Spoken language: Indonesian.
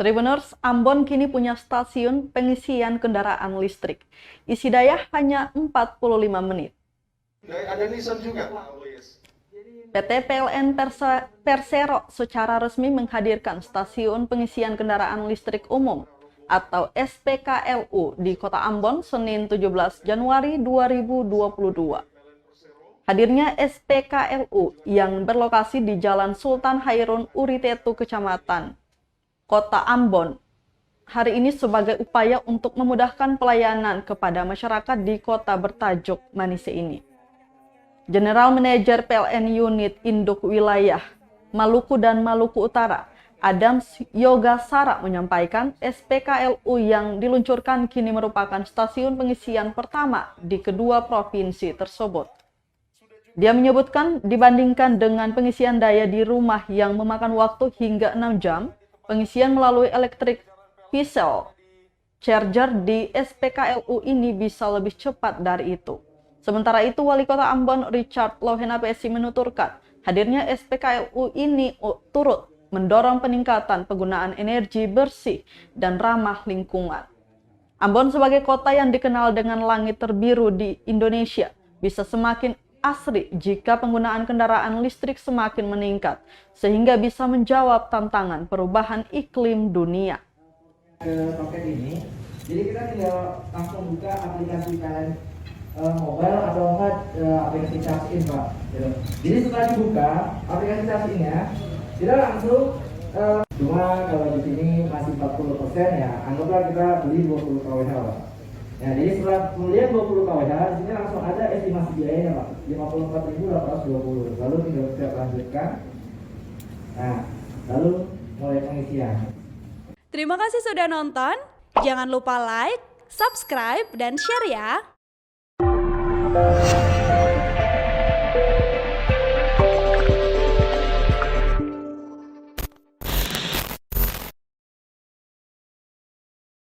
Tribuners, Ambon kini punya stasiun pengisian kendaraan listrik. Isi daya hanya 45 menit. Ada Nissan juga. PT PLN Persero secara resmi menghadirkan stasiun pengisian kendaraan listrik umum atau SPKLU di Kota Ambon Senin 17 Januari 2022. Hadirnya SPKLU yang berlokasi di Jalan Sultan Hairun Uritetu, Kecamatan Kota Ambon, hari ini sebagai upaya untuk memudahkan pelayanan kepada masyarakat di kota bertajuk Manise ini. General Manager PLN Unit Induk Wilayah Maluku dan Maluku Utara, Adams Yogasara menyampaikan SPKLU yang diluncurkan kini merupakan stasiun pengisian pertama di kedua provinsi tersebut. Dia menyebutkan dibandingkan dengan pengisian daya di rumah yang memakan waktu hingga 6 jam, pengisian melalui electric vehicle charger di SPKLU ini bisa lebih cepat dari itu. Sementara itu, Wali Kota Ambon Richard Lohena PSI menuturkan, hadirnya SPKLU ini turut mendorong peningkatan penggunaan energi bersih dan ramah lingkungan. Ambon sebagai kota yang dikenal dengan langit terbiru di Indonesia bisa semakin asri jika penggunaan kendaraan listrik semakin meningkat, sehingga bisa menjawab tantangan perubahan iklim dunia. Ke token ini, jadi kita tinggal langsung buka aplikasi PLN mobile atau enggak aplikasi charge in, Pak. Jadi setelah dibuka aplikasi charge in-nya, kita langsung cuma kalau di sini masih 40% ya, anggaplah kita beli 20 kWh, Pak. Nah, jadi setelah pembelian 20 kWh, di sini langsung ada estimasi biayanya, Pak. 54.820. Lalu tinggal kita lanjutkan. Nah, lalu mulai pengisian. Terima kasih sudah nonton. Jangan lupa like, subscribe, dan share ya.